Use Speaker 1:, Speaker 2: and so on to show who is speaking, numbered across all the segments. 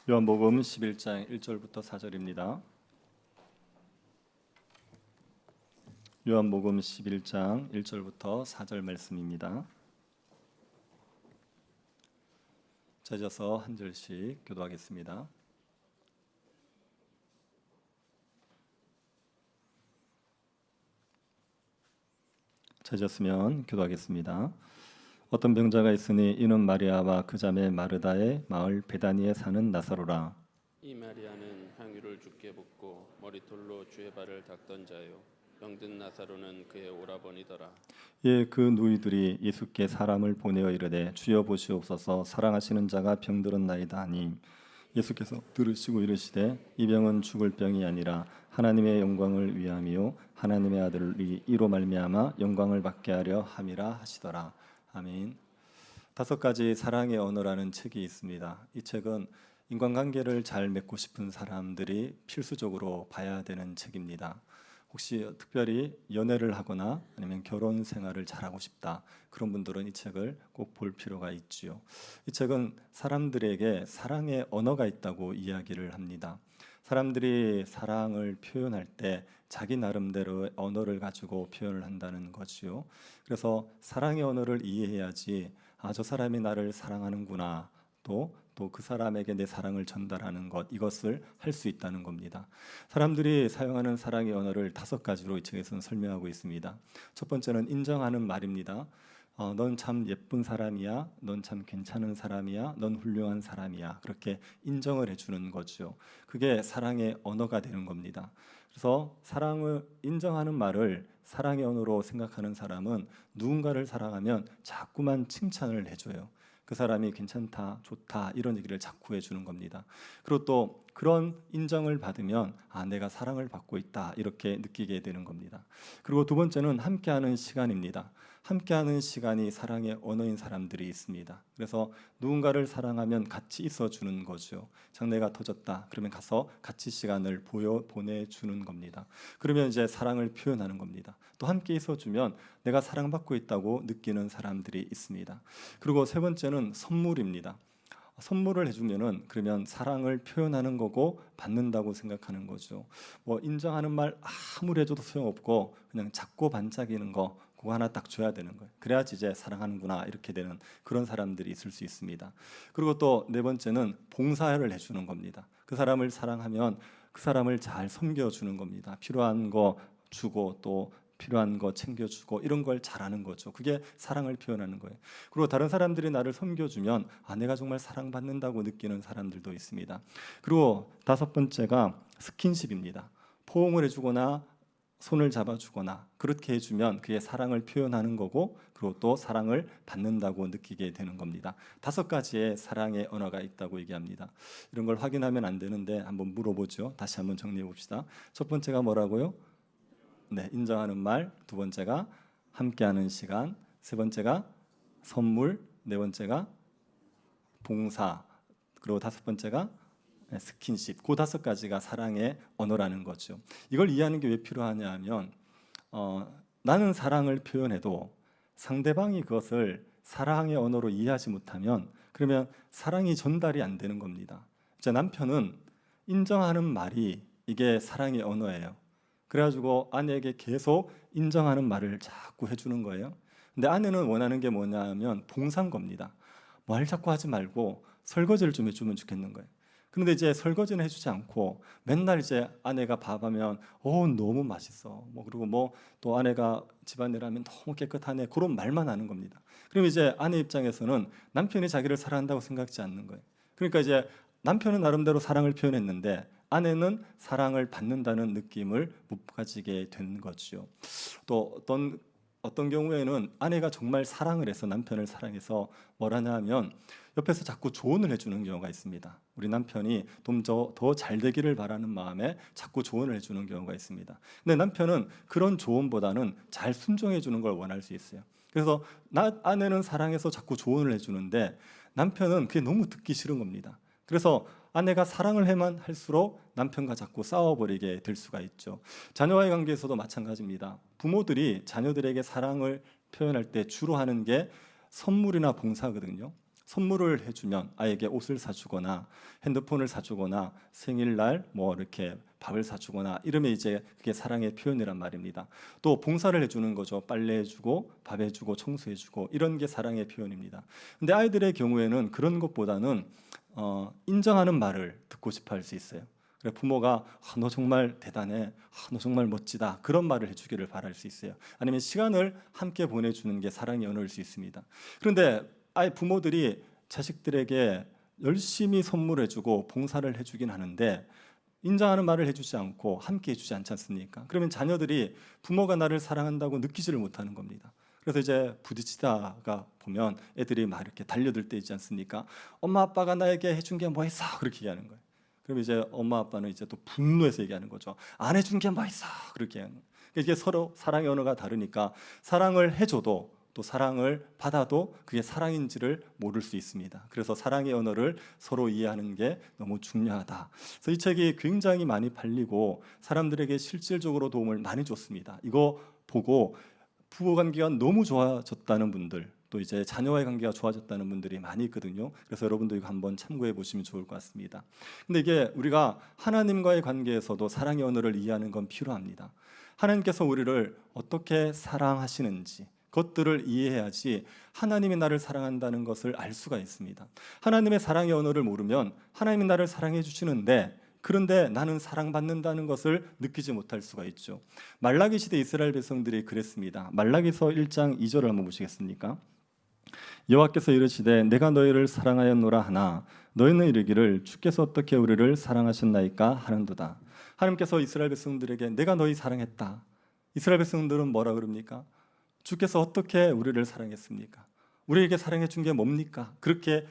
Speaker 1: 요한복음 11장 1절부터 4절입니다. 요한복음 11장 1절부터 4절 말씀입니다. 찾아서 한 절씩 교도하겠습니다. 찾았으면 교도하겠습니다. 어떤 병자가 있으니 이는 마리아와 그 자매 마르다의 마을 베다니에 사는 나사로라.
Speaker 2: 이 마리아는 향유를 주께 붓고 머리털로 주의 발을 닦던 자요, 병든 나사로는 그의 오라버니더라.
Speaker 1: 예, 그 누이들이 예수께 사람을 보내어 이르되 주여 보시옵소서, 사랑하시는 자가 병들었나이다 하니 예수께서 들으시고 이르시되 이 병은 죽을 병이 아니라 하나님의 영광을 위함이요 하나님의 아들이 이로 말미암아 영광을 받게 하려 함이라 하시더라. 아멘. 5가지 사랑의 언어라는 책이 있습니다. 이 책은 인간관계를 잘 맺고 싶은 사람들이 필수적으로 봐야 되는 책입니다. 혹시 특별히 연애를 하거나 아니면 결혼 생활을 잘하고 싶다, 그런 분들은 이 책을 꼭 볼 필요가 있지요. 이 책은 사람들에게 사랑의 언어가 있다고 이야기를 합니다. 사람들이 사랑을 표현할 때 자기 나름대로의 언어를 가지고 표현을 한다는 거지요. 그래서 사랑의 언어를 이해해야지 저 사람이 나를 사랑하는구나, 또 그 사람에게 내 사랑을 전달하는 것, 이것을 할 수 있다는 겁니다. 사람들이 사용하는 사랑의 언어를 5가지로 이 책에서는 설명하고 있습니다. 첫 번째는 인정하는 말입니다. 넌 참 예쁜 사람이야, 넌 참 괜찮은 사람이야, 넌 훌륭한 사람이야, 그렇게 인정을 해주는 거죠. 그게 사랑의 언어가 되는 겁니다. 그래서 사랑을 인정하는 말을 사랑의 언어로 생각하는 사람은 누군가를 사랑하면 자꾸만 칭찬을 해줘요. 그 사람이 괜찮다, 좋다, 이런 얘기를 자꾸 해주는 겁니다. 그리고 또 그런 인정을 받으면 내가 사랑을 받고 있다, 이렇게 느끼게 되는 겁니다. 그리고 두 번째는 함께하는 시간입니다. 함께하는 시간이 사랑의 언어인 사람들이 있습니다. 그래서 누군가를 사랑하면 같이 있어주는 거죠. 장래가 터졌다 그러면 가서 같이 시간을 보내주는 겁니다. 그러면 이제 사랑을 표현하는 겁니다. 또 함께 있어주면 내가 사랑받고 있다고 느끼는 사람들이 있습니다. 그리고 세 번째는 선물입니다. 선물을 해주면은 그러면 사랑을 표현하는 거고 받는다고 생각하는 거죠. 뭐 인정하는 말 아무리 해줘도 소용없고 그냥 작고 반짝이는 거, 그거 하나 딱 줘야 되는 거예요. 그래야지 이제 사랑하는구나, 이렇게 되는 그런 사람들이 있을 수 있습니다. 그리고 또 네 번째는 봉사를 해주는 겁니다. 그 사람을 사랑하면 그 사람을 잘 섬겨주는 겁니다. 필요한 거 주고 또 필요한 거 챙겨주고, 이런 걸 잘하는 거죠. 그게 사랑을 표현하는 거예요. 그리고 다른 사람들이 나를 섬겨주면 내가 정말 사랑받는다고 느끼는 사람들도 있습니다. 그리고 5번째가 스킨십입니다. 포옹을 해주거나 손을 잡아주거나 그렇게 해주면 그게 사랑을 표현하는 거고, 그리고 또 사랑을 받는다고 느끼게 되는 겁니다. 5가지의 사랑의 언어가 있다고 얘기합니다. 이런 걸 확인하면 안 되는데 한번 물어보죠. 다시 한번 정리해 봅시다. 첫 번째가 뭐라고요? 네, 인정하는 말. 두 번째가 함께하는 시간. 세 번째가 선물. 네 번째가 봉사. 그리고 5번째가 스킨십. 그 5가지가 사랑의 언어라는 거죠. 이걸 이해하는 게 왜 필요하냐 하면 나는 사랑을 표현해도 상대방이 그것을 사랑의 언어로 이해하지 못하면 그러면 사랑이 전달이 안 되는 겁니다. 제 남편은 인정하는 말이 이게 사랑의 언어예요. 그래가지고 아내에게 계속 인정하는 말을 자꾸 해주는 거예요. 근데 아내는 원하는 게 뭐냐면 봉사인 겁니다. 말 자꾸 하지 말고 설거지를 좀 해주면 좋겠는 거예요. 그런데 이제 설거지는 해주지 않고 맨날 이제 아내가 밥하면 너무 맛있어, 그리고 또 아내가 집안일 하면 너무 깨끗하네, 그런 말만 하는 겁니다. 그럼 이제 아내 입장에서는 남편이 자기를 사랑한다고 생각지 않는 거예요. 그러니까 이제 남편은 나름대로 사랑을 표현했는데 아내는 사랑을 받는다는 느낌을 못 가지게 된 거죠. 또 어떤 경우에는 아내가 정말 사랑을 해서, 남편을 사랑해서 뭘 하냐 하면 옆에서 자꾸 조언을 해주는 경우가 있습니다. 우리 남편이 좀 더 잘 되기를 바라는 마음에 자꾸 조언을 해주는 경우가 있습니다. 근데 남편은 그런 조언보다는 잘 순종해 주는 걸 원할 수 있어요. 그래서 아내는 사랑해서 자꾸 조언을 해주는데 남편은 그게 너무 듣기 싫은 겁니다. 그래서 아내가 사랑을 해만 할수록 남편과 자꾸 싸워버리게 될 수가 있죠. 자녀와의 관계에서도 마찬가지입니다. 부모들이 자녀들에게 사랑을 표현할 때 주로 하는 게 선물이나 봉사거든요. 선물을 해주면 아이에게 옷을 사주거나 핸드폰을 사주거나 생일날 뭐 이렇게 밥을 사주거나 이러면 이제 그게 사랑의 표현이란 말입니다. 또 봉사를 해주는 거죠. 빨래해주고 밥해주고 청소해주고 이런 게 사랑의 표현입니다. 근데 아이들의 경우에는 그런 것보다는 인정하는 말을 듣고 싶어 할 수 있어요. 그래 부모가 너 정말 대단해, 너 정말 멋지다 그런 말을 해주기를 바랄 수 있어요. 아니면 시간을 함께 보내주는 게 사랑의 언어일 수 있습니다. 그런데 아예 부모들이 자식들에게 열심히 선물해주고 봉사를 해주긴 하는데 인정하는 말을 해주지 않고 함께 해주지 않지 않습니까? 그러면 자녀들이 부모가 나를 사랑한다고 느끼지를 못하는 겁니다. 그래서 이제 부딪히다가 보면 애들이 막 이렇게 달려들 때 있지 않습니까? 엄마 아빠가 나에게 해준 게 뭐 있어? 그렇게 얘기하는 거예요. 그럼 이제 엄마 아빠는 이제 또 분노해서 얘기하는 거죠. 안 해준 게 뭐 있어? 그렇게 하는 거예요. 이게 서로 사랑의 언어가 다르니까 사랑을 해줘도 또 사랑을 받아도 그게 사랑인지를 모를 수 있습니다. 그래서 사랑의 언어를 서로 이해하는 게 너무 중요하다. 그래서 이 책이 굉장히 많이 팔리고 사람들에게 실질적으로 도움을 많이 줬습니다. 이거 보고 부부 관계가 너무 좋아졌다는 분들, 또 이제 자녀와의 관계가 좋아졌다는 분들이 많이 있거든요. 그래서 여러분도 이거 한번 참고해 보시면 좋을 것 같습니다. 근데 이게 우리가 하나님과의 관계에서도 사랑의 언어를 이해하는 건 필요합니다. 하나님께서 우리를 어떻게 사랑하시는지 그것들을 이해해야지 하나님이 나를 사랑한다는 것을 알 수가 있습니다. 하나님의 사랑의 언어를 모르면 하나님이 나를 사랑해 주시는데 그런데 나는 사랑받는다는 것을 느끼지 못할 수가 있죠. 말라기 시대 이스라엘 백성들이 그랬습니다. 말라기서 1장 2절을 한번 보시겠습니까? 여호와께서 이르시되 내가 너희를 사랑하였노라 하나 너희는 이르기를 주께서 어떻게 우리를 사랑하셨나이까 하는도다. 하나님께서 이스라엘 백성들에게 내가 너희 사랑했다. 이스라엘 백성들은 뭐라 그럽니까? 주께서 어떻게 우리를 사랑했습니까? 우리에게 사랑해 준 게 뭡니까? 그렇게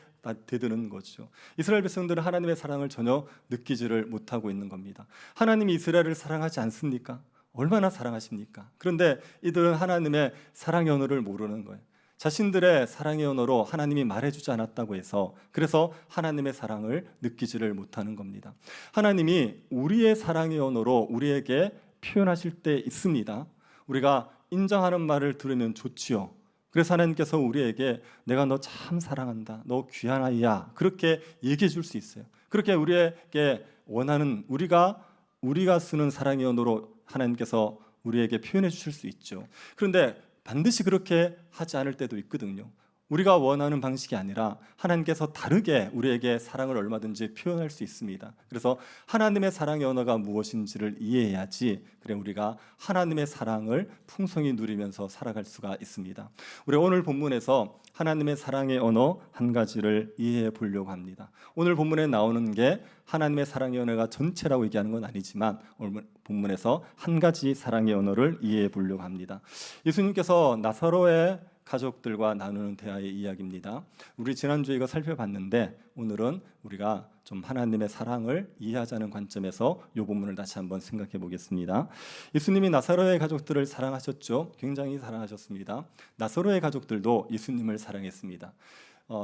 Speaker 1: 되드는 거죠. 이스라엘 백성들은 하나님의 사랑을 전혀 느끼지를 못하고 있는 겁니다. 하나님이 이스라엘을 사랑하지 않습니까? 얼마나 사랑하십니까? 그런데 이들은 하나님의 사랑의 언어를 모르는 거예요. 자신들의 사랑의 언어로 하나님이 말해주지 않았다고 해서 그래서 하나님의 사랑을 느끼지를 못하는 겁니다. 하나님이 우리의 사랑의 언어로 우리에게 표현하실 때 있습니다. 우리가 인정하는 말을 들으면 좋지요. 그래서 하나님께서 우리에게 내가 너 참 사랑한다, 너 귀한 아이야 그렇게 얘기해 줄 수 있어요. 그렇게 우리에게 원하는 우리가 쓰는 사랑의 언어로 하나님께서 우리에게 표현해 주실 수 있죠. 그런데 반드시 그렇게 하지 않을 때도 있거든요. 우리가 원하는 방식이 아니라 하나님께서 다르게 우리에게 사랑을 얼마든지 표현할 수 있습니다. 그래서 하나님의 사랑의 언어가 무엇인지를 이해해야지 그래 우리가 하나님의 사랑을 풍성히 누리면서 살아갈 수가 있습니다. 우리 오늘 본문에서 하나님의 사랑의 언어 한 가지를 이해해 보려고 합니다. 오늘 본문에 나오는 게 하나님의 사랑의 언어가 전체라고 얘기하는 건 아니지만 오늘 본문에서 한 가지 사랑의 언어를 이해해 보려고 합니다. 예수님께서 나사로의 가족들과 나누는 대화의 이야기입니다. 우리 지난주에 이거 살펴봤는데 오늘은 우리가 좀 하나님의 사랑을 이해하자는 관점에서 이 본문을 다시 한번 생각해 보겠습니다. 예수님이 나사로의 가족들을 사랑하셨죠. 굉장히 사랑하셨습니다. 나사로의 가족들도 예수님을 사랑했습니다.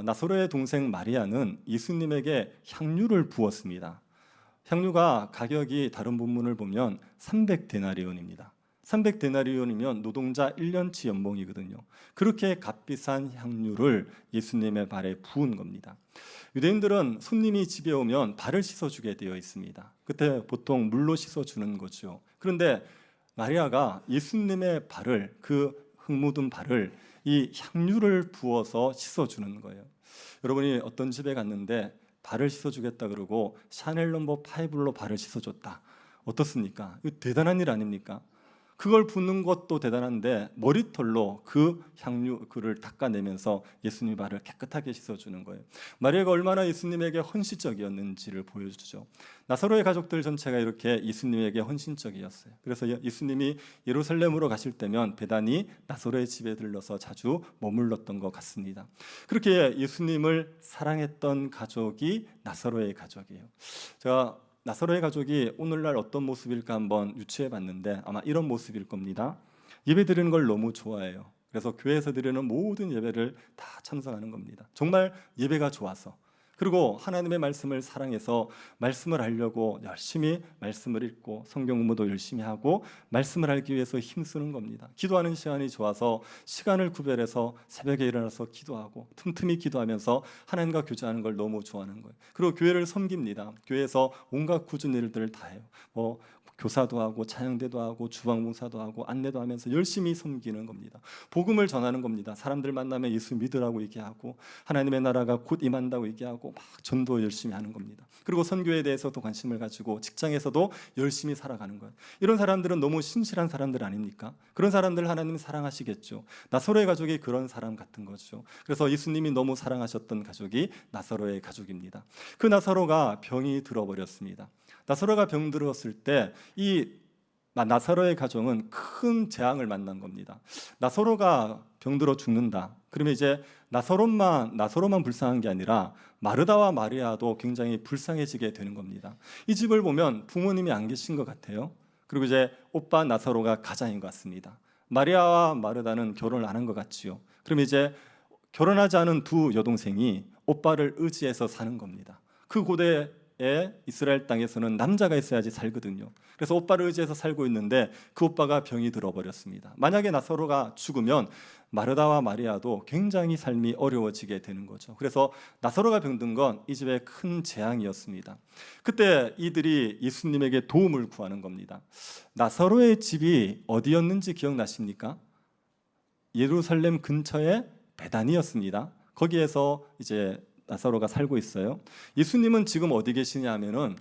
Speaker 1: 나사로의 동생 마리아는 예수님에게 향유를 부었습니다. 향유가 가격이 다른 본문을 보면 300데나리온입니다. 300데나리온이면 노동자 1년치 연봉이거든요. 그렇게 값비싼 향유를 예수님의 발에 부은 겁니다. 유대인들은 손님이 집에 오면 발을 씻어주게 되어 있습니다. 그때 보통 물로 씻어주는 거죠. 그런데 마리아가 예수님의 발을 그 흙 묻은 발을 이 향유를 부어서 씻어주는 거예요. 여러분이 어떤 집에 갔는데 발을 씻어주겠다 그러고 샤넬 넘버 5로 발을 씻어줬다. 어떻습니까? 이거 대단한 일 아닙니까? 그걸 붓는 것도 대단한데 머리털로 그 향유를 닦아내면서 예수님 발을 깨끗하게 씻어주는 거예요. 마리아가 얼마나 예수님에게 헌신적이었는지를 보여주죠. 나사로의 가족들 전체가 이렇게 예수님에게 헌신적이었어요. 그래서 예수님이 예루살렘으로 가실 때면 배단이 나사로의 집에 들러서 자주 머물렀던 것 같습니다. 그렇게 예수님을 사랑했던 가족이 나사로의 가족이에요. 제가 나사로의 가족이 오늘날 어떤 모습일까 한번 유추해 봤는데 아마 이런 모습일 겁니다. 예배 드리는 걸 너무 좋아해요. 그래서 교회에서 드리는 모든 예배를 다 참석하는 겁니다. 정말 예배가 좋아서. 그리고 하나님의 말씀을 사랑해서 말씀을 알려고 열심히 말씀을 읽고 성경 공부도 열심히 하고 말씀을 알기 위해서 힘쓰는 겁니다. 기도하는 시간이 좋아서 시간을 구별해서 새벽에 일어나서 기도하고 틈틈이 기도하면서 하나님과 교제하는 걸 너무 좋아하는 거예요. 그리고 교회를 섬깁니다. 교회에서 온갖 굳은 일들을 다 해요. 교사도 하고 찬양대도 하고 주방봉사도 하고 안내도 하면서 열심히 섬기는 겁니다. 복음을 전하는 겁니다. 사람들 만나면 예수 믿으라고 얘기하고 하나님의 나라가 곧 임한다고 얘기하고 막 전도 열심히 하는 겁니다. 그리고 선교에 대해서도 관심을 가지고 직장에서도 열심히 살아가는 거예요. 이런 사람들은 너무 신실한 사람들 아닙니까? 그런 사람들 하나님 사랑하시겠죠. 나사로의 가족이 그런 사람 같은 거죠. 그래서 예수님이 너무 사랑하셨던 가족이 나사로의 가족입니다. 그 나사로가 병이 들어버렸습니다. 나사로가 병들었을 때 이 나사로의 가정은 큰 재앙을 만난 겁니다. 나사로가 병들어 죽는다. 그러면 이제 나사로만 불쌍한 게 아니라 마르다와 마리아도 굉장히 불쌍해지게 되는 겁니다. 이 집을 보면 부모님이 안 계신 것 같아요. 그리고 이제 오빠 나사로가 가장인 것 같습니다. 마리아와 마르다는 결혼을 안 한 것 같지요. 그럼 이제 결혼하지 않은 두 여동생이 오빠를 의지해서 사는 겁니다. 그 고대 이스라엘 땅에서는 남자가 있어야지 살거든요. 그래서 오빠를 의지해서 살고 있는데 그 오빠가 병이 들어버렸습니다. 만약에 나사로가 죽으면 마르다와 마리아도 굉장히 삶이 어려워지게 되는 거죠. 그래서 나사로가 병든 건 이 집의 큰 재앙이었습니다. 그때 이들이 예수님에게 도움을 구하는 겁니다. 나사로의 집이 어디였는지 기억나십니까? 예루살렘 근처의 베다니였습니다. 거기에서 이제 나사로가 살고 있어요. 예수님은 지금 어디 계시냐 하면은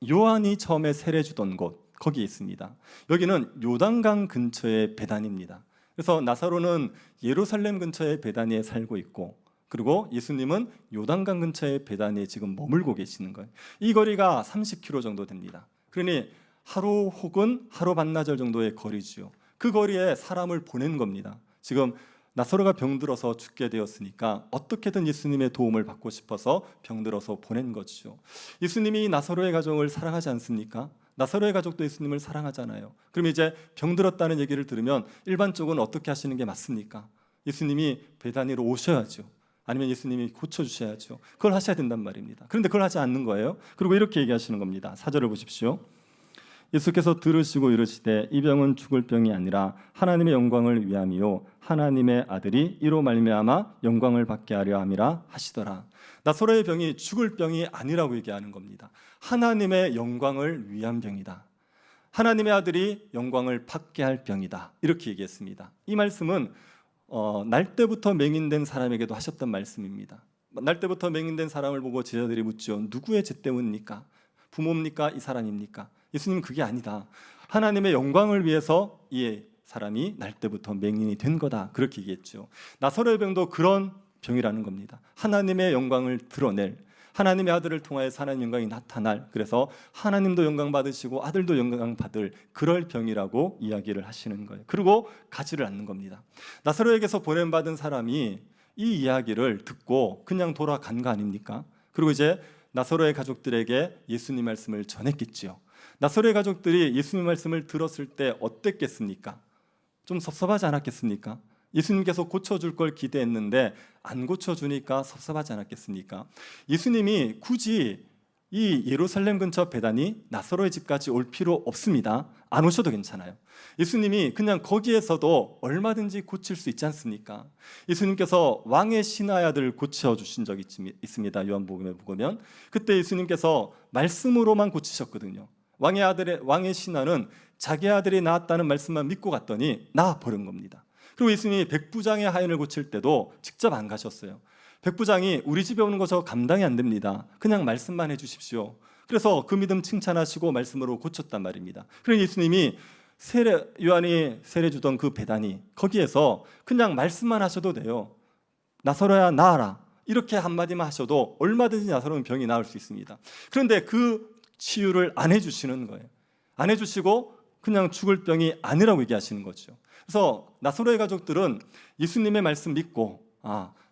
Speaker 1: 요한이 처음에 세례 주던 곳 거기에 있습니다. 여기는 요단강 근처의 베다니입니다. 그래서 나사로는 예루살렘 근처의 베다니에 살고 있고 그리고 예수님은 요단강 근처의 베다니에 지금 머물고 계시는 거예요. 이 거리가 30km 정도 됩니다. 그러니 하루 혹은 하루 반나절 정도의 거리지요. 그 거리에 사람을 보낸 겁니다. 지금 나사로가 병들어서 죽게 되었으니까 어떻게든 예수님의 도움을 받고 싶어서 병들어서 보낸 거죠. 예수님이 나사로의 가족을 사랑하지 않습니까? 나사로의 가족도 예수님을 사랑하잖아요. 그럼 이제 병들었다는 얘기를 들으면 일반적으로는 어떻게 하시는 게 맞습니까? 예수님이 베다니로 오셔야죠. 아니면 예수님이 고쳐주셔야죠. 그걸 하셔야 된단 말입니다. 그런데 그걸 하지 않는 거예요. 그리고 이렇게 얘기하시는 겁니다. 4절을 보십시오. 예수께서 들으시고 이르시되 이 병은 죽을 병이 아니라 하나님의 영광을 위함이요 하나님의 아들이 이로 말미암아 영광을 받게 하려 함이라 하시더라. 나사로의 병이 죽을 병이 아니라고 얘기하는 겁니다. 하나님의 영광을 위한 병이다. 하나님의 아들이 영광을 받게 할 병이다. 이렇게 얘기했습니다. 이 말씀은 날 때부터 맹인된 사람에게도 하셨던 말씀입니다. 날 때부터 맹인된 사람을 보고 제자들이 묻죠. 누구의 죄 때문입니까? 부모입니까? 이 사람입니까? 예수님은 그게 아니다. 하나님의 영광을 위해서 이 사람이 날 때부터 맹인이 된 거다. 그렇게 얘기했죠. 나사로의 병도 그런 병이라는 겁니다. 하나님의 영광을 드러낼, 하나님의 아들을 통하여서 하나님의 영광이 나타날, 그래서 하나님도 영광 받으시고 아들도 영광 받을 그럴 병이라고 이야기를 하시는 거예요. 그리고 가지를 않는 겁니다. 나사로에게서 보냄받은 사람이 이 이야기를 듣고 그냥 돌아간 거 아닙니까? 그리고 이제 나사로의 가족들에게 예수님 말씀을 전했겠지요. 나사로의 가족들이 예수님 말씀을 들었을 때 어땠겠습니까? 좀 섭섭하지 않았겠습니까? 예수님께서 고쳐줄 걸 기대했는데 안 고쳐주니까 섭섭하지 않았겠습니까? 예수님이 굳이 이 예루살렘 근처 베다니 나사로의 집까지 올 필요 없습니다. 안 오셔도 괜찮아요. 예수님이 그냥 거기에서도 얼마든지 고칠 수 있지 않습니까? 예수님께서 왕의 신하의 아들을 고쳐주신 적이 있습니다. 요한복음에 보면 그때 예수님께서 말씀으로만 고치셨거든요. 왕의 신하는 자기 아들이 낳았다는 말씀만 믿고 갔더니 나아 버린 겁니다. 그리고 예수님이 백부장의 하인을 고칠 때도 직접 안 가셨어요. 백부장이 우리 집에 오는 거 저 감당이 안 됩니다. 그냥 말씀만 해주십시오. 그래서 그 믿음 칭찬하시고 말씀으로 고쳤단 말입니다. 그래서 예수님이 요한이 세례 주던 그 베다니 거기에서 그냥 말씀만 하셔도 돼요. 나사로야 나아라. 이렇게 한마디만 하셔도 얼마든지 나사로는 병이 나을 수 있습니다. 그런데 그 치유를 안 해주시는 거예요. 안 해주시고 그냥 죽을 병이 아니라고 얘기하시는 거죠. 그래서 나사로의 가족들은 예수님의 말씀 믿고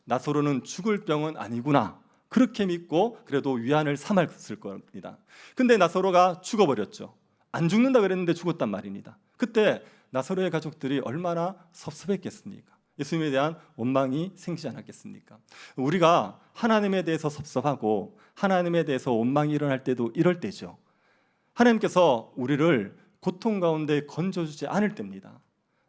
Speaker 1: 나사로는 죽을 병은 아니구나 그렇게 믿고 그래도 위안을 삼았을 겁니다. 근데 나사로가 죽어버렸죠. 안 죽는다 그랬는데 죽었단 말입니다. 그때 나사로의 가족들이 얼마나 섭섭했겠습니까? 예수님에 대한 원망이 생기지 않았겠습니까? 우리가 하나님에 대해서 섭섭하고 하나님에 대해서 원망이 일어날 때도 이럴 때죠. 하나님께서 우리를 고통 가운데 건져주지 않을 때입니다.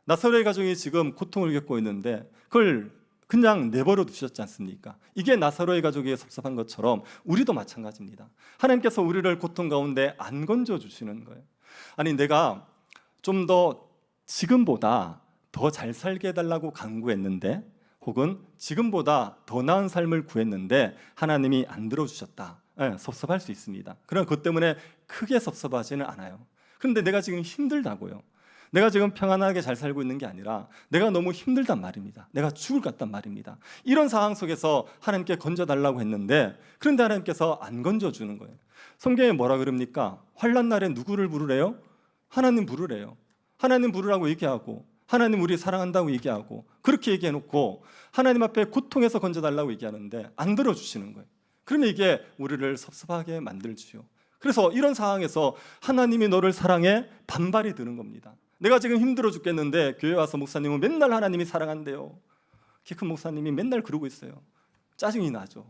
Speaker 1: 나사로의 가족이 지금 고통을 겪고 있는데 그걸 그냥 내버려 두셨지 않습니까? 이게 나사로의 가족이 섭섭한 것처럼 우리도 마찬가지입니다. 하나님께서 우리를 고통 가운데 안 건져주시는 거예요. 아니, 내가 좀 더 지금보다 더 잘 살게 해달라고 간구했는데, 혹은 지금보다 더 나은 삶을 구했는데 하나님이 안 들어주셨다. 섭섭할 수 있습니다. 그러나 그것 때문에 크게 섭섭하지는 않아요. 그런데 내가 지금 힘들다고요. 내가 지금 평안하게 잘 살고 있는 게 아니라 내가 너무 힘들단 말입니다. 내가 죽을 것 같단 말입니다. 이런 상황 속에서 하나님께 건져달라고 했는데, 그런데 하나님께서 안 건져주는 거예요. 성경에 뭐라 그럽니까? 환난 날에 누구를 부르래요? 하나님 부르래요. 하나님 부르라고 얘기하고, 하나님 우리 사랑한다고 얘기하고, 그렇게 얘기해놓고 하나님 앞에 고통에서 건져달라고 얘기하는데 안 들어주시는 거예요. 그러면 이게 우리를 섭섭하게 만들지요. 그래서 이런 상황에서 하나님이 너를 사랑해 반발이 드는 겁니다. 내가 지금 힘들어 죽겠는데 교회 와서 목사님은 맨날 하나님이 사랑한대요. 키 큰 목사님이 맨날 그러고 있어요. 짜증이 나죠.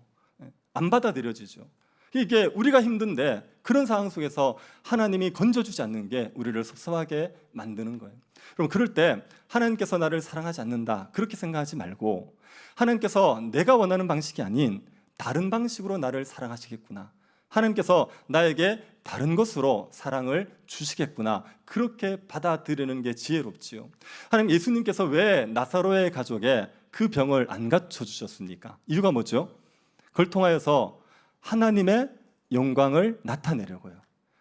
Speaker 1: 안 받아들여지죠. 이게 우리가 힘든데 그런 상황 속에서 하나님이 건져주지 않는 게 우리를 섭섭하게 만드는 거예요. 그럼 그럴 때 하나님께서 나를 사랑하지 않는다, 그렇게 생각하지 말고 하나님께서 내가 원하는 방식이 아닌 다른 방식으로 나를 사랑하시겠구나, 하나님께서 나에게 다른 것으로 사랑을 주시겠구나, 그렇게 받아들이는 게 지혜롭지요. 하나님, 예수님께서 왜 나사로의 가족에 그 병을 안 갖춰주셨습니까? 이유가 뭐죠? 그걸 통하여서 하나님의 영광을 나타내려고요.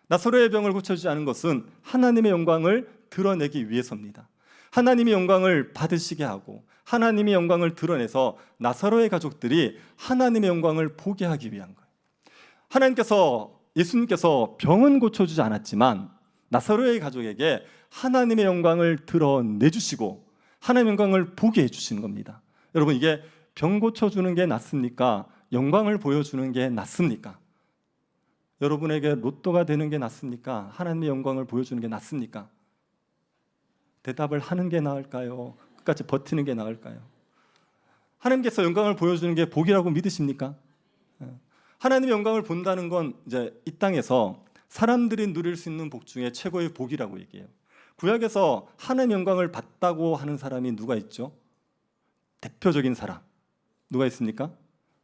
Speaker 1: 나사로의 병을 고쳐주지 않은 것은 하나님의 영광을 드러내기 위해서입니다. 하나님의 영광을 받으시게 하고 하나님의 영광을 드러내서 나사로의 가족들이 하나님의 영광을 보게 하기 위한 거예요. 예수님께서 병은 고쳐주지 않았지만 나사로의 가족에게 하나님의 영광을 드러내주시고 하나님의 영광을 보게 해주시는 겁니다. 여러분, 이게 병 고쳐주는 게 낫습니까? 영광을 보여주는 게 낫습니까? 여러분에게 로또가 되는 게 낫습니까? 하나님의 영광을 보여주는 게 낫습니까? 대답을 하는 게 나을까요? 끝까지 버티는 게 나을까요? 하나님께서 영광을 보여주는 게 복이라고 믿으십니까? 하나님의 영광을 본다는 건 이제 이 땅에서 사람들이 누릴 수 있는 복 중에 최고의 복이라고 얘기해요. 구약에서 하나님의 영광을 봤다고 하는 사람이 누가 있죠? 대표적인 사람 누가 있습니까?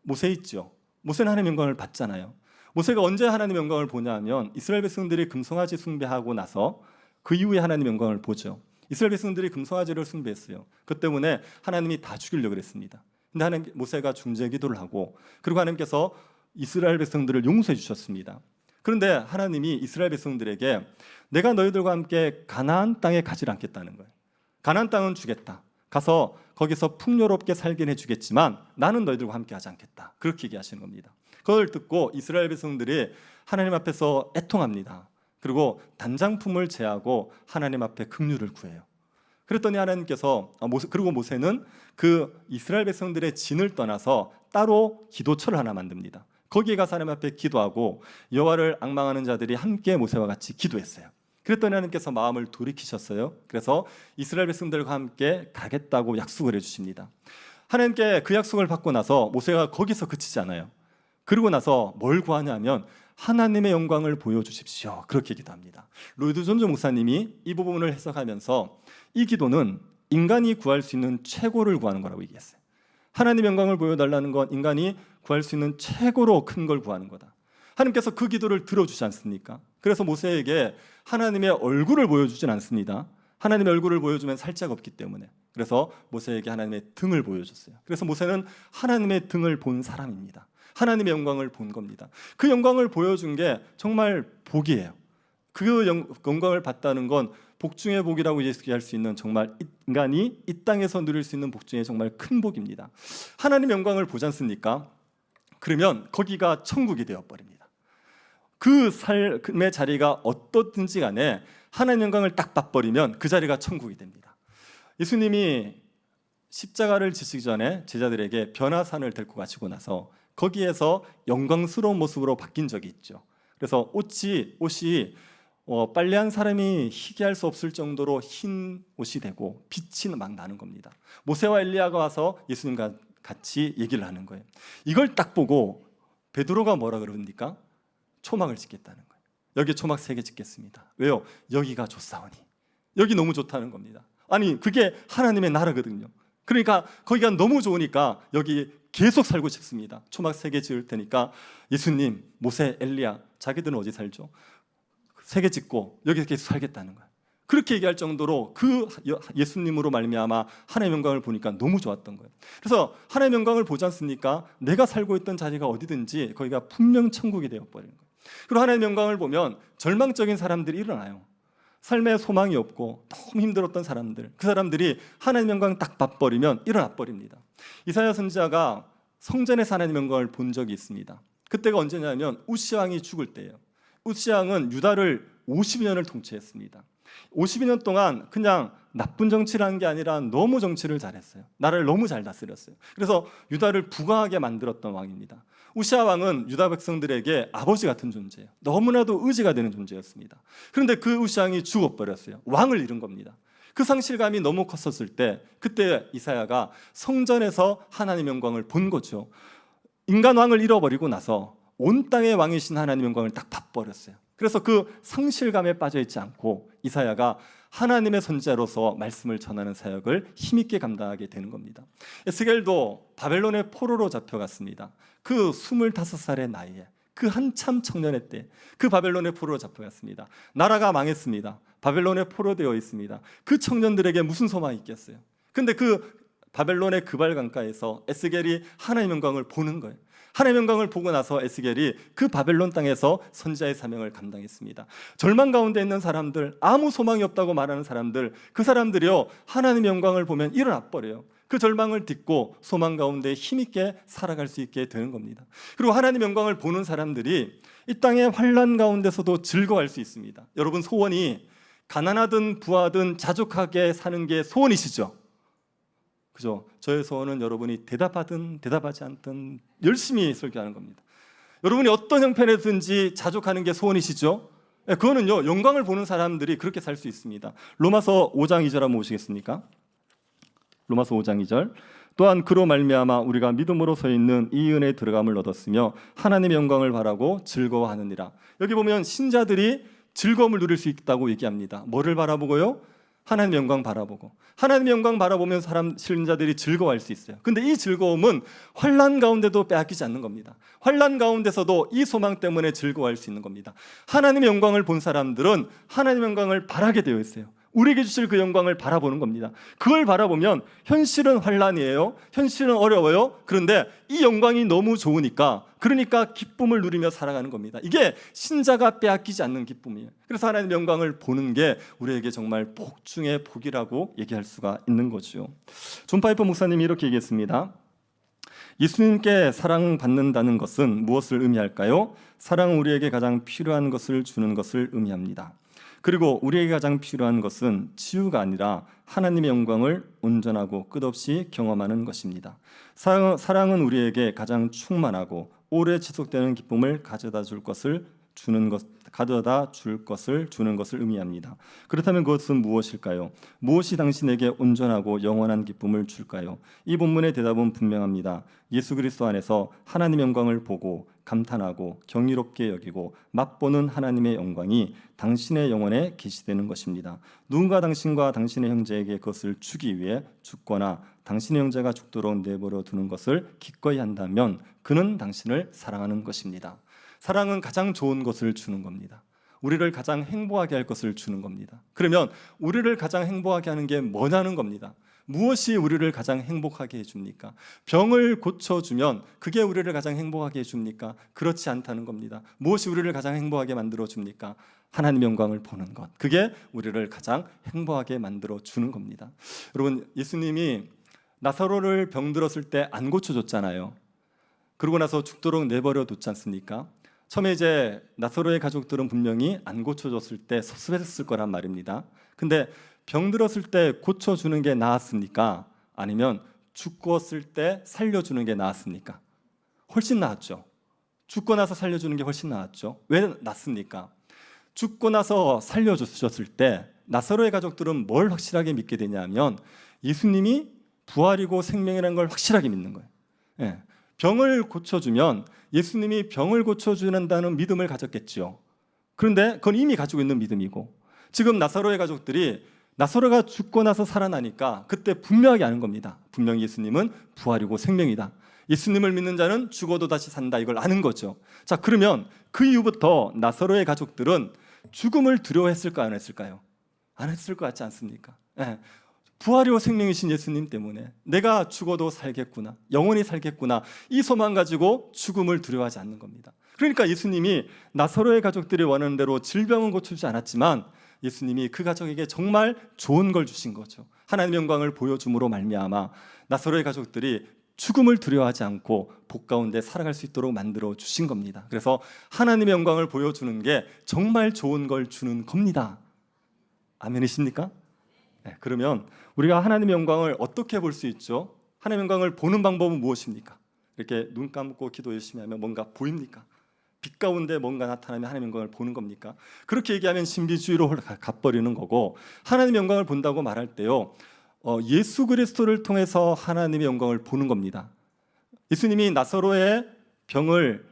Speaker 1: 모세 있죠. 모세는 하나님의 영광을 봤잖아요. 모세가 언제 하나님의 영광을 보냐 하면 이스라엘 백성들이 금송아지 숭배하고 나서 그 이후에 하나님의 영광을 보죠. 이스라엘 백성들이 금송아지를 숭배했어요. 그 때문에 하나님이 다 죽이려고 그랬습니다. 근데 모세가 중재 기도를 하고, 그리고 하나님께서 이스라엘 백성들을 용서해 주셨습니다. 그런데 하나님이 이스라엘 백성들에게 내가 너희들과 함께 가나안 땅에 가지 않겠다는 거예요. 가나안 땅은 주겠다. 가서 거기서 풍요롭게 살긴 해주겠지만 나는 너희들과 함께 하지 않겠다. 그렇게 얘기하시는 겁니다. 그걸 듣고 이스라엘 백성들이 하나님 앞에서 애통합니다. 그리고 단장품을 제하고 하나님 앞에 긍휼을 구해요. 그랬더니 하나님께서 그리고 모세는 그 이스라엘 백성들의 진을 떠나서 따로 기도처를 하나 만듭니다. 거기에 가서 하나님 앞에 기도하고 여호와를 앙망하는 자들이 함께 모세와 같이 기도했어요. 그랬더니 하나님께서 마음을 돌이키셨어요. 그래서 이스라엘 백성들과 함께 가겠다고 약속을 해주십니다. 하나님께 그 약속을 받고 나서 모세가 거기서 그치지 않아요. 그리고 나서 뭘 구하냐면 하나님의 영광을 보여주십시오, 그렇게 기도합니다. 로이드 존즈 목사님이 이 부분을 해석하면서 이 기도는 인간이 구할 수 있는 최고를 구하는 거라고 얘기했어요. 하나님의 영광을 보여달라는 건 인간이 구할 수 있는 최고로 큰 걸 구하는 거다. 하나님께서 그 기도를 들어주지 않습니까? 그래서 모세에게 하나님의 얼굴을 보여주진 않습니다. 하나님의 얼굴을 보여주면 살짝 없기 때문에. 그래서 모세에게 하나님의 등을 보여줬어요. 그래서 모세는 하나님의 등을 본 사람입니다. 하나님의 영광을 본 겁니다. 그 영광을 보여준 게 정말 복이에요. 그 영광을 봤다는 건 복 중의 복이라고 얘기할 수 있는, 정말 인간이 이 땅에서 누릴 수 있는 복 중에 정말 큰 복입니다. 하나님의 영광을 보지 않습니까? 그러면 거기가 천국이 되어버립니다. 그 삶의 자리가 어떻든지 간에 하나님의 영광을 딱 봐버리면 그 자리가 천국이 됩니다. 예수님이 십자가를 지시기 전에 제자들에게 변화산을 데리고 가시고 나서 거기에서 영광스러운 모습으로 바뀐 적이 있죠. 그래서 옷이 빨래한 사람이 희귀할 수 없을 정도로 흰 옷이 되고 빛이 막 나는 겁니다. 모세와 엘리야가 와서 예수님과 같이 얘기를 하는 거예요. 이걸 딱 보고 베드로가 뭐라 그러니까 초막을 짓겠다는 거예요. 여기 초막 3개 짓겠습니다. 왜요? 여기가 좋사오니. 여기 너무 좋다는 겁니다. 아니 그게 하나님의 나라거든요. 그러니까 거기가 너무 좋으니까 여기 계속 살고 싶습니다. 초막 3개 지을 테니까 예수님, 모세, 엘리야 자기들은 어디 살죠? 3개 짓고 여기서 계속 살겠다는 거예요. 그렇게 얘기할 정도로 그 예수님으로 말미암아 하나님의 영광을 보니까 너무 좋았던 거예요. 그래서 하나님의 영광을 보지 않습니까? 내가 살고 있던 자리가 어디든지 거기가 분명 천국이 되어버리는 거예요. 그리고 하나님의 영광을 보면 절망적인 사람들이 일어나요. 삶에 소망이 없고 너무 힘들었던 사람들, 그 사람들이 하나님의 영광 딱 봐버리면 일어나 버립니다. 이사야 선지자가 성전에서 하나님의 영광을 본 적이 있습니다. 그때가 언제냐면 우시 왕이 죽을 때예요. 우시 왕은 유다를 52년을 통치했습니다. 52년 동안 그냥 나쁜 정치를 한 게 아니라 너무 정치를 잘했어요. 나라를 너무 잘 다스렸어요. 그래서 유다를 부강하게 만들었던 왕입니다. 우시아 왕은 유다 백성들에게 아버지 같은 존재예요. 너무나도 의지가 되는 존재였습니다. 그런데 그 우시아 왕이 죽어버렸어요. 왕을 잃은 겁니다. 그 상실감이 너무 컸었을 때 그때 이사야가 성전에서 하나님의 영광을 본 거죠. 인간 왕을 잃어버리고 나서 온 땅의 왕이신 하나님의 영광을 딱 봐버렸어요. 그래서 그 상실감에 빠져있지 않고 이사야가 하나님의 선지자로서 말씀을 전하는 사역을 힘있게 감당하게 되는 겁니다. 에스겔도 바벨론의 포로로 잡혀갔습니다. 그 25살의 나이에 그 한참 청년의 때 그 바벨론의 포로로 잡혀갔습니다. 나라가 망했습니다. 바벨론에 포로되어 있습니다. 그 청년들에게 무슨 소망이 있겠어요? 근데 그 바벨론의 그발 강가에서 에스겔이 하나님의 영광을 보는 거예요. 하나님의 영광을 보고 나서 에스겔이 그 바벨론 땅에서 선지자의 사명을 감당했습니다. 절망 가운데 있는 사람들, 아무 소망이 없다고 말하는 사람들, 그 사람들이요 하나님의 영광을 보면 일어나 버려요. 그 절망을 딛고 소망 가운데 힘있게 살아갈 수 있게 되는 겁니다. 그리고 하나님의 영광을 보는 사람들이 이 땅의 환난 가운데서도 즐거워할 수 있습니다. 여러분 소원이 가난하든 부하든 자족하게 사는 게 소원이시죠? 그죠? 저의 소원은 여러분이 대답하든 대답하지 않든 열심히 설교하는 겁니다. 여러분이 어떤 형편에든지 자족하는 게 소원이시죠? 그거는요 영광을 보는 사람들이 그렇게 살 수 있습니다. 로마서 5장 2절 한번 보시겠습니까? 로마서 5장 2절. 또한 그로 말미암아 우리가 믿음으로 서 있는 이 은혜에 들어감을 얻었으며 하나님의 영광을 바라고 즐거워하느니라. 여기 보면 신자들이 즐거움을 누릴 수 있다고 얘기합니다. 뭐를 바라보고요? 하나님의 영광 바라보고. 하나님의 영광 바라보면 신자들이 즐거워할 수 있어요. 근데 이 즐거움은 환난 가운데도 빼앗기지 않는 겁니다. 환난 가운데서도 이 소망 때문에 즐거워할 수 있는 겁니다. 하나님의 영광을 본 사람들은 하나님의 영광을 바라게 되어 있어요. 우리에게 주실 그 영광을 바라보는 겁니다. 그걸 바라보면 현실은 환난이에요. 현실은 어려워요. 그런데 이 영광이 너무 좋으니까 그러니까 기쁨을 누리며 살아가는 겁니다. 이게 신자가 빼앗기지 않는 기쁨이에요. 그래서 하나님의 영광을 보는 게 우리에게 정말 복 중의 복이라고 얘기할 수가 있는 거죠. 존 파이퍼 목사님이 이렇게 얘기했습니다. 예수님께 사랑받는다는 것은 무엇을 의미할까요? 사랑은 우리에게 가장 필요한 것을 주는 것을 의미합니다. 그리고 우리에게 가장 필요한 것은 치유가 아니라 하나님의 영광을 온전하고 끝없이 경험하는 것입니다. 사랑은 우리에게 가장 충만하고 오래 지속되는 기쁨을 가져다 줄 것을 주는 것을 의미합니다. 그렇다면 그것은 무엇일까요? 무엇이 당신에게 온전하고 영원한 기쁨을 줄까요? 이 본문의 대답은 분명합니다. 예수 그리스도 안에서 하나님의 영광을 보고 감탄하고 경이롭게 여기고 맛보는 하나님의 영광이 당신의 영혼에 계시되는 것입니다. 누군가 당신과 당신의 형제에게 그것을 주기 위해 죽거나 당신의 형제가 죽도록 내버려 두는 것을 기꺼이 한다면 그는 당신을 사랑하는 것입니다. 사랑은 가장 좋은 것을 주는 겁니다. 우리를 가장 행복하게 할 것을 주는 겁니다. 그러면 우리를 가장 행복하게 하는 게 뭐냐는 겁니다. 무엇이 우리를 가장 행복하게 해줍니까? 병을 고쳐주면 그게 우리를 가장 행복하게 해줍니까? 그렇지 않다는 겁니다. 무엇이 우리를 가장 행복하게 만들어줍니까? 하나님의 영광을 보는 것. 그게 우리를 가장 행복하게 만들어주는 겁니다. 여러분, 예수님이 나사로를 병들었을 때 안 고쳐줬잖아요. 그러고 나서 죽도록 내버려 뒀지 않습니까? 처음에 이제 나사로의 가족들은 분명히 안 고쳐줬을 때 섭섭했을 거란 말입니다. 근데 병들었을 때 고쳐주는 게 나았습니까? 아니면 죽었을 때 살려주는 게 나았습니까? 훨씬 나았죠. 죽고 나서 살려주는 게 훨씬 나았죠. 왜 낫습니까? 죽고 나서 살려주셨을 때 나사로의 가족들은 뭘 확실하게 믿게 되냐면 예수님이 부활이고 생명이라는 걸 확실하게 믿는 거예요. 예. 병을 고쳐주면 예수님이 병을 고쳐주는다는 믿음을 가졌겠죠. 그런데 그건 이미 가지고 있는 믿음이고, 지금 나사로의 가족들이 나사로가 죽고 나서 살아나니까 그때 분명하게 아는 겁니다. 분명히 예수님은 부활이고 생명이다. 예수님을 믿는 자는 죽어도 다시 산다. 이걸 아는 거죠. 자, 그러면 그 이후부터 나사로의 가족들은 죽음을 두려워했을까요? 안 했을까요? 안 했을 것 같지 않습니까? 예. 부활이고 생명이신 예수님 때문에 내가 죽어도 살겠구나, 영원히 살겠구나, 이 소망 가지고 죽음을 두려워하지 않는 겁니다. 그러니까 예수님이 나사로의 가족들이 원하는 대로 질병은 고쳐주지 않았지만 예수님이 그 가족에게 정말 좋은 걸 주신 거죠. 하나님의 영광을 보여줌으로 말미암아 나사로의 가족들이 죽음을 두려워하지 않고 복 가운데 살아갈 수 있도록 만들어 주신 겁니다. 그래서 하나님의 영광을 보여주는 게 정말 좋은 걸 주는 겁니다. 아멘이십니까? 네, 그러면 우리가 하나님의 영광을 어떻게 볼 수 있죠? 하나님의 영광을 보는 방법은 무엇입니까? 이렇게 눈 감고 기도 열심히 하면 뭔가 보입니까? 빛 가운데 뭔가 나타나면 하나님의 영광을 보는 겁니까? 그렇게 얘기하면 신비주의로 가버리는 거고, 하나님의 영광을 본다고 말할 때요, 예수 그리스도를 통해서 하나님의 영광을 보는 겁니다. 예수님이 나사로의 병을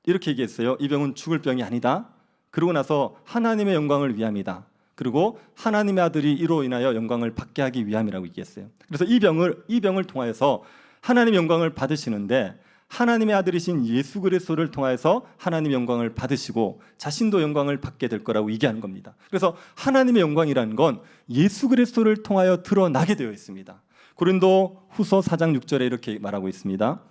Speaker 1: 이렇게 얘기했어요. 이 병은 죽을 병이 아니다. 그러고 나서 하나님의 영광을 위함이다. 그리고 하나님의 아들이 이로 인하여 영광을 받게 하기 위함이라고 얘기했어요. 그래서 이 병을 통하여서 하나님의 영광을 받으시는데, 하나님의 아들이신 예수 그리스도를 통하여서 하나님의 영광을 받으시고 자신도 영광을 받게 될 거라고 얘기하는 겁니다. 그래서 하나님의 영광이라는 건 예수 그리스도를 통하여 드러나게 되어 있습니다. 고린도 후서 4장 6절에 이렇게 말하고 있습니다.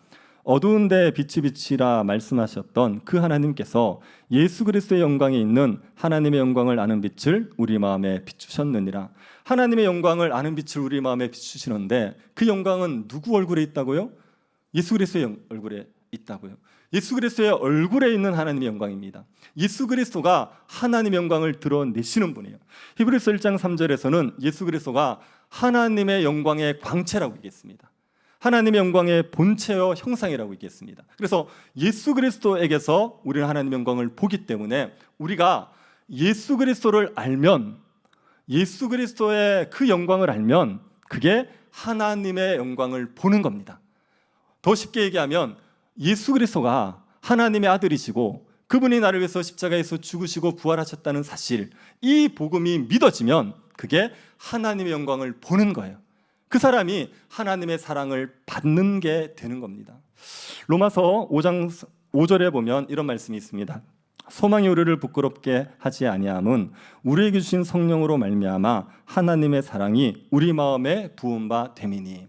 Speaker 1: 어두운 데 빛이 비치라 말씀하셨던 그 하나님께서 예수 그리스도의 영광에 있는 하나님의 영광을 아는 빛을 우리 마음에 비추셨느니라. 하나님의 영광을 아는 빛을 우리 마음에 비추시는데 그 영광은 누구 얼굴에 있다고요? 예수 그리스도의 얼굴에 있다고요. 예수 그리스도의 얼굴에 있는 하나님의 영광입니다. 예수 그리스도가 하나님의 영광을 드러내시는 분이에요. 히브리서 1장 3절에서는 예수 그리스도가 하나님의 영광의 광채라고 얘기했습니다. 하나님의 영광의 본체여 형상이라고 얘기했습니다. 그래서 예수 그리스도에게서 우리는 하나님의 영광을 보기 때문에 우리가 예수 그리스도를 알면, 예수 그리스도의 그 영광을 알면 그게 하나님의 영광을 보는 겁니다. 더 쉽게 얘기하면 예수 그리스도가 하나님의 아들이시고 그분이 나를 위해서 십자가에서 죽으시고 부활하셨다는 사실, 이 복음이 믿어지면 그게 하나님의 영광을 보는 거예요. 그 사람이 하나님의 사랑을 받는 게 되는 겁니다. 로마서 5장 5절에 보면 이런 말씀이 있습니다. 소망이 우리를 부끄럽게 하지 아니함은 우리에게 주신 성령으로 말미암아 하나님의 사랑이 우리 마음에 부은 바 됨이니.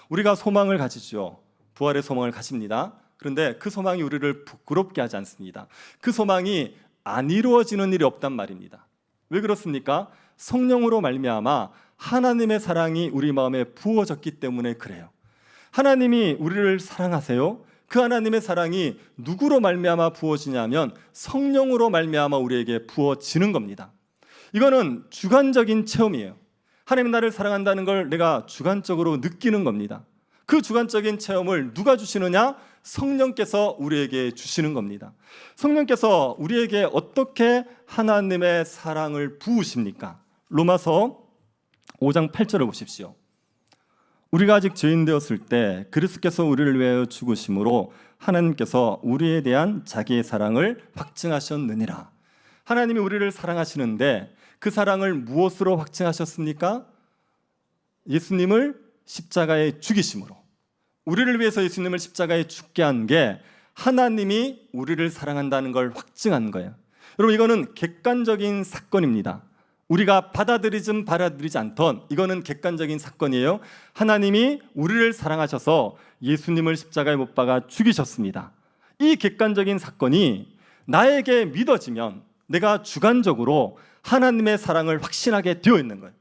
Speaker 1: 우리가 소망을 가지죠. 부활의 소망을 가집니다. 그런데 그 소망이 우리를 부끄럽게 하지 않습니다. 그 소망이 안 이루어지는 일이 없단 말입니다. 왜 그렇습니까? 성령으로 말미암아 하나님의 사랑이 우리 마음에 부어졌기 때문에 그래요. 하나님이 우리를 사랑하세요. 그 하나님의 사랑이 누구로 말미암아 부어지냐면 성령으로 말미암아 우리에게 부어지는 겁니다. 이거는 주관적인 체험이에요. 하나님 나를 사랑한다는 걸 내가 주관적으로 느끼는 겁니다. 그 주관적인 체험을 누가 주시느냐? 성령께서 우리에게 주시는 겁니다. 성령께서 우리에게 어떻게 하나님의 사랑을 부으십니까? 로마서 5장 8절을 보십시오. 우리가 아직 죄인 되었을 때 그리스도께서 우리를 위하여 죽으심으로 하나님께서 우리에 대한 자기의 사랑을 확증하셨느니라. 하나님이 우리를 사랑하시는데 그 사랑을 무엇으로 확증하셨습니까? 예수님을 십자가에 죽이심으로. 우리를 위해서 예수님을 십자가에 죽게 한 게 하나님이 우리를 사랑한다는 걸 확증한 거예요. 여러분, 이거는 객관적인 사건입니다. 우리가 받아들이든 받아들이지 않던 이거는 객관적인 사건이에요. 하나님이 우리를 사랑하셔서 예수님을 십자가에 못 박아 죽이셨습니다. 이 객관적인 사건이 나에게 믿어지면 내가 주관적으로 하나님의 사랑을 확신하게 되어 있는 거예요.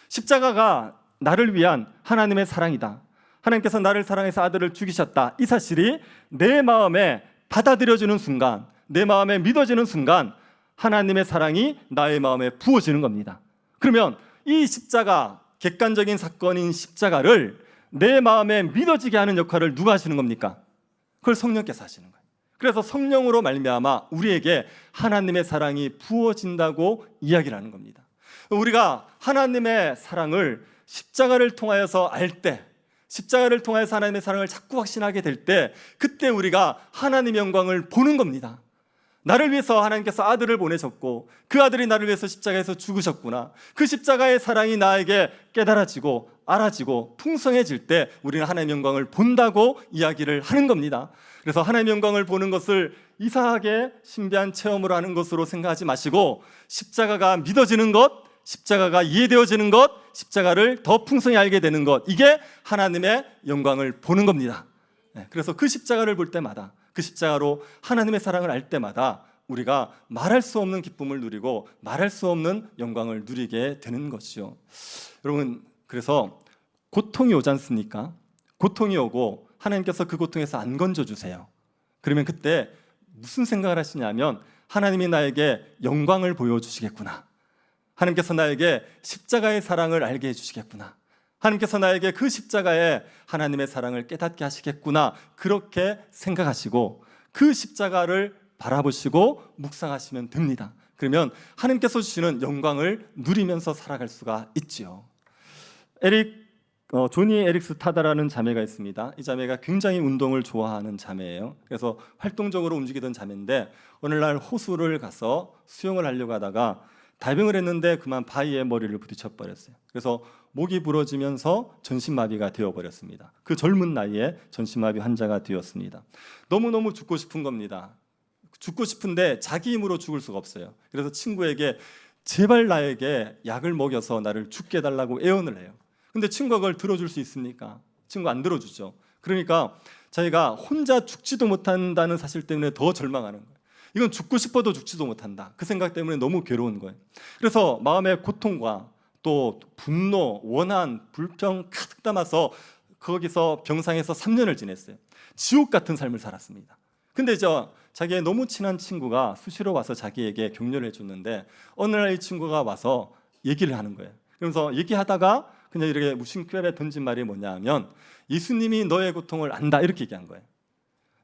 Speaker 1: 십자가가 나를 위한 하나님의 사랑이다. 하나님께서 나를 사랑해서 아들을 죽이셨다. 이 사실이 내 마음에 받아들여지는 순간, 내 마음에 믿어지는 순간 하나님의 사랑이 나의 마음에 부어지는 겁니다. 그러면 이 십자가, 객관적인 사건인 십자가를 내 마음에 믿어지게 하는 역할을 누가 하시는 겁니까? 그걸 성령께서 하시는 거예요. 그래서 성령으로 말미암아 우리에게 하나님의 사랑이 부어진다고 이야기를 하는 겁니다. 우리가 하나님의 사랑을 십자가를 통하여서 알 때, 십자가를 통하여서 하나님의 사랑을 자꾸 확신하게 될 때, 그때 우리가 하나님의 영광을 보는 겁니다. 나를 위해서 하나님께서 아들을 보내셨고 그 아들이 나를 위해서 십자가에서 죽으셨구나. 그 십자가의 사랑이 나에게 깨달아지고 알아지고 풍성해질 때 우리는 하나님의 영광을 본다고 이야기를 하는 겁니다. 그래서 하나님의 영광을 보는 것을 이상하게 신비한 체험으로 하는 것으로 생각하지 마시고, 십자가가 믿어지는 것, 십자가가 이해되어지는 것, 십자가를 더 풍성히 알게 되는 것, 이게 하나님의 영광을 보는 겁니다. 그래서 그 십자가를 볼 때마다, 그 십자가로 하나님의 사랑을 알 때마다 우리가 말할 수 없는 기쁨을 누리고 말할 수 없는 영광을 누리게 되는 것이죠. 여러분, 그래서 고통이 오지 않습니까? 고통이 오고 하나님께서 그 고통에서 안 건져주세요. 그러면 그때 무슨 생각을 하시냐면, 하나님이 나에게 영광을 보여주시겠구나, 하나님께서 나에게 십자가의 사랑을 알게 해주시겠구나, 하나님께서 나에게 그 십자가에 하나님의 사랑을 깨닫게 하시겠구나, 그렇게 생각하시고 그 십자가를 바라보시고 묵상하시면 됩니다. 그러면 하나님께서 주시는 영광을 누리면서 살아갈 수가 있지요. 조니 에릭스 타다라는 자매가 있습니다. 이 자매가 굉장히 운동을 좋아하는 자매예요. 그래서 활동적으로 움직이던 자매인데 어느 날 호수를 가서 수영을 하려고 하다가 다이빙을 했는데 그만 바위에 머리를 부딪혀 버렸어요. 그래서 목이 부러지면서 전신마비가 되어버렸습니다. 그 젊은 나이에 전신마비 환자가 되었습니다. 너무너무 죽고 싶은 겁니다. 죽고 싶은데 자기 힘으로 죽을 수가 없어요. 그래서 친구에게 제발 나에게 약을 먹여서 나를 죽게 해달라고 애원을 해요. 근데 친구가 그걸 들어줄 수 있습니까? 친구 안 들어주죠. 그러니까 자기가 혼자 죽지도 못한다는 사실 때문에 더 절망하는 거예요. 이건 죽고 싶어도 죽지도 못한다, 그 생각 때문에 너무 괴로운 거예요. 그래서 마음의 고통과 또 분노, 원한, 불평 가득 담아서 거기서 병상에서 3년을 지냈어요. 지옥 같은 삶을 살았습니다. 근데 자기의 너무 친한 친구가 수시로 와서 자기에게 격려를 해줬는데 어느 날 이 친구가 와서 얘기를 하는 거예요. 그러면서 얘기하다가 그냥 이렇게 무심결에 던진 말이 뭐냐 하면, 예수님이 너의 고통을 안다, 이렇게 얘기한 거예요.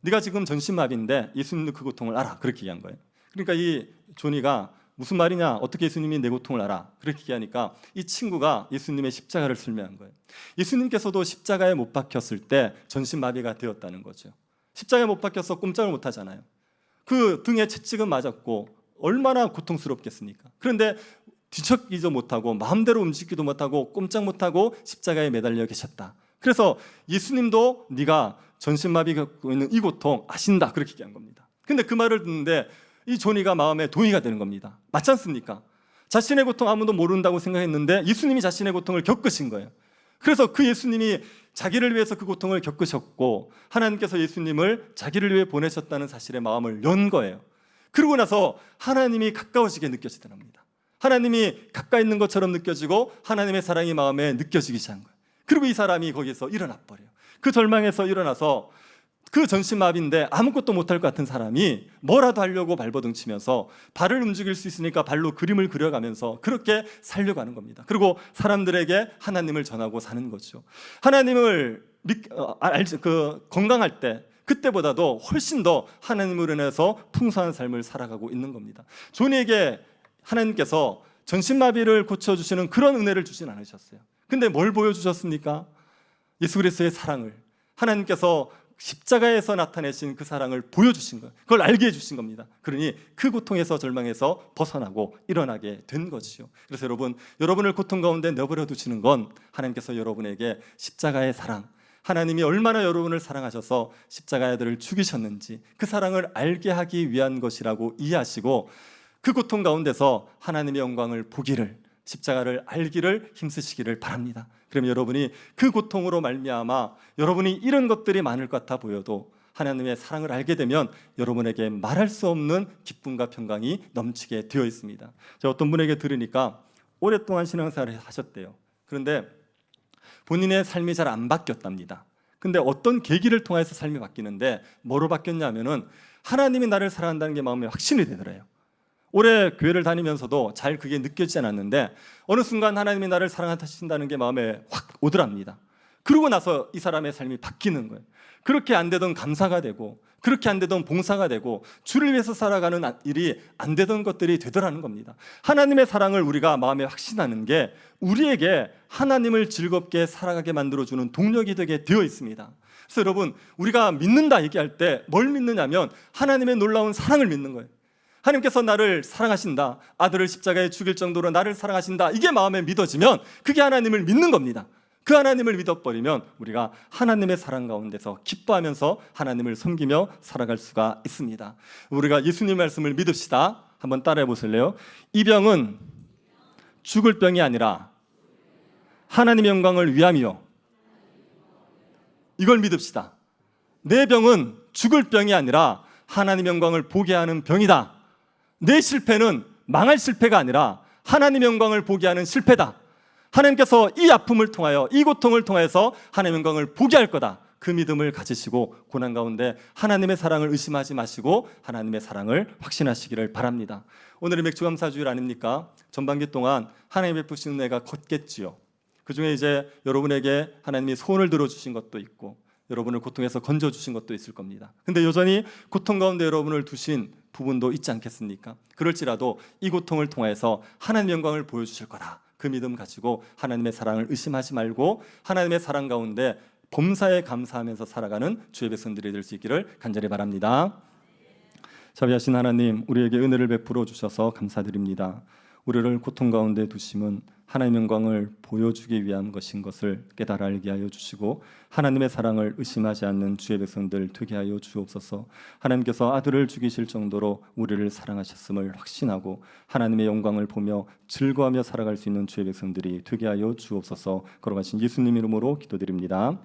Speaker 1: 네가 지금 전신마비인데 예수님도 그 고통을 알아, 그렇게 얘기한 거예요. 그러니까 이 조니가 무슨 말이냐, 어떻게 예수님이 내 고통을 알아, 그렇게 얘기하니까 이 친구가 예수님의 십자가를 설명한 거예요. 예수님께서도 십자가에 못 박혔을 때 전신마비가 되었다는 거죠. 십자가에 못 박혀서 꼼짝을 못 하잖아요. 그 등에 채찍은 맞았고 얼마나 고통스럽겠습니까? 그런데 뒤척이지도 못하고 마음대로 움직이지도 못하고 꼼짝 못하고 십자가에 매달려 계셨다. 그래서 예수님도 네가 전신마비 겪고 있는 이 고통 아신다, 그렇게 얘기한 겁니다. 근데 그 말을 듣는데 이 조니가 마음에 동의가 되는 겁니다. 맞지 않습니까? 자신의 고통 아무도 모른다고 생각했는데 예수님이 자신의 고통을 겪으신 거예요. 그래서 그 예수님이 자기를 위해서 그 고통을 겪으셨고 하나님께서 예수님을 자기를 위해 보내셨다는 사실에 마음을 연 거예요. 그러고 나서 하나님이 가까워지게 느껴지더랍니다. 하나님이 가까이 있는 것처럼 느껴지고 하나님의 사랑이 마음에 느껴지기 시작한 거예요. 그리고 이 사람이 거기서 일어나 버려요. 그 절망에서 일어나서 그 전신마비인데 아무것도 못할 것 같은 사람이 뭐라도 하려고 발버둥치면서 발을 움직일 수 있으니까 발로 그림을 그려가면서 그렇게 살려고 하는 겁니다. 그리고 사람들에게 하나님을 전하고 사는 거죠. 하나님을 건강할 때 그때보다도 훨씬 더 하나님으로 인해서 풍성한 삶을 살아가고 있는 겁니다. 조니에게 하나님께서 전신마비를 고쳐주시는 그런 은혜를 주진 않으셨어요. 근데 뭘 보여주셨습니까? 예수 그리스도의 사랑을, 하나님께서 십자가에서 나타내신 그 사랑을 보여주신 거예요. 그걸 알게 해주신 겁니다. 그러니 그 고통에서 절망에서 벗어나고 일어나게 된 것이죠. 그래서 여러분을 고통 가운데 내버려 두시는 건 하나님께서 여러분에게 십자가의 사랑, 하나님이 얼마나 여러분을 사랑하셔서 십자가의 아들을 죽이셨는지 그 사랑을 알게 하기 위한 것이라고 이해하시고 그 고통 가운데서 하나님의 영광을 보기를, 십자가를 알기를 힘쓰시기를 바랍니다. 그러면 여러분이 그 고통으로 말미암아 여러분이 이런 것들이 많을 것 같아 보여도 하나님의 사랑을 알게 되면 여러분에게 말할 수 없는 기쁨과 평강이 넘치게 되어 있습니다. 제가 어떤 분에게 들으니까 오랫동안 신앙생활을 하셨대요. 그런데 본인의 삶이 잘 안 바뀌었답니다. 근데 어떤 계기를 통해서 삶이 바뀌는데 뭐로 바뀌었냐면은 하나님이 나를 사랑한다는 게 마음에 확신이 되더래요. 오래 교회를 다니면서도 잘 그게 느껴지지 않았는데 어느 순간 하나님이 나를 사랑하신다는 게 마음에 확 오더랍니다. 그러고 나서 이 사람의 삶이 바뀌는 거예요. 그렇게 안 되던 감사가 되고, 그렇게 안 되던 봉사가 되고, 주를 위해서 살아가는 일이 안 되던 것들이 되더라는 겁니다. 하나님의 사랑을 우리가 마음에 확신하는 게 우리에게 하나님을 즐겁게 살아가게 만들어주는 동력이 되게 되어 있습니다. 그래서 여러분, 우리가 믿는다 얘기할 때 뭘 믿느냐면 하나님의 놀라운 사랑을 믿는 거예요. 하나님께서 나를 사랑하신다, 아들을 십자가에 죽일 정도로 나를 사랑하신다, 이게 마음에 믿어지면 그게 하나님을 믿는 겁니다. 그 하나님을 믿어버리면 우리가 하나님의 사랑 가운데서 기뻐하면서 하나님을 섬기며 살아갈 수가 있습니다. 우리가 예수님 말씀을 믿읍시다. 한번 따라해 보실래요? 이 병은 죽을 병이 아니라 하나님의 영광을 위함이요. 이걸 믿읍시다. 내 병은 죽을 병이 아니라 하나님의 영광을 보게 하는 병이다. 내 실패는 망할 실패가 아니라 하나님의 영광을 보게 하는 실패다. 하나님께서 이 아픔을 통하여, 이 고통을 통해서 하나님의 영광을 보게 할 거다. 그 믿음을 가지시고 고난 가운데 하나님의 사랑을 의심하지 마시고 하나님의 사랑을 확신하시기를 바랍니다. 오늘이 맥주감사주일 아닙니까? 전반기 동안 하나님 베푸시는 은혜가 컸겠지요. 그중에 이제 여러분에게 하나님이 소원을 들어주신 것도 있고, 여러분을 고통에서 건져주신 것도 있을 겁니다. 근데 여전히 고통 가운데 여러분을 두신 부분도 있지 않겠습니까? 그럴지라도 이 고통을 통해서 하나님의 영광을 보여주실 거다. 그 믿음 가지고 하나님의 사랑을 의심하지 말고 하나님의 사랑 가운데 범사에 감사하면서 살아가는 주의 백성들이 될 수 있기를 간절히 바랍니다. 자비하신 하나님, 우리에게 은혜를 베풀어 주셔서 감사드립니다. 우리를 고통 가운데 두심은 하나님의 영광을 보여주기 위한 것인 것을 깨달아 알게 하여 주시고, 하나님의 사랑을 의심하지 않는 주의 백성들 되게 하여 주옵소서. 하나님께서 아들을 죽이실 정도로 우리를 사랑하셨음을 확신하고 하나님의 영광을 보며 즐거워하며 살아갈 수 있는 주의 백성들이 되게 하여 주옵소서. 걸어가신 예수님 이름으로 기도드립니다.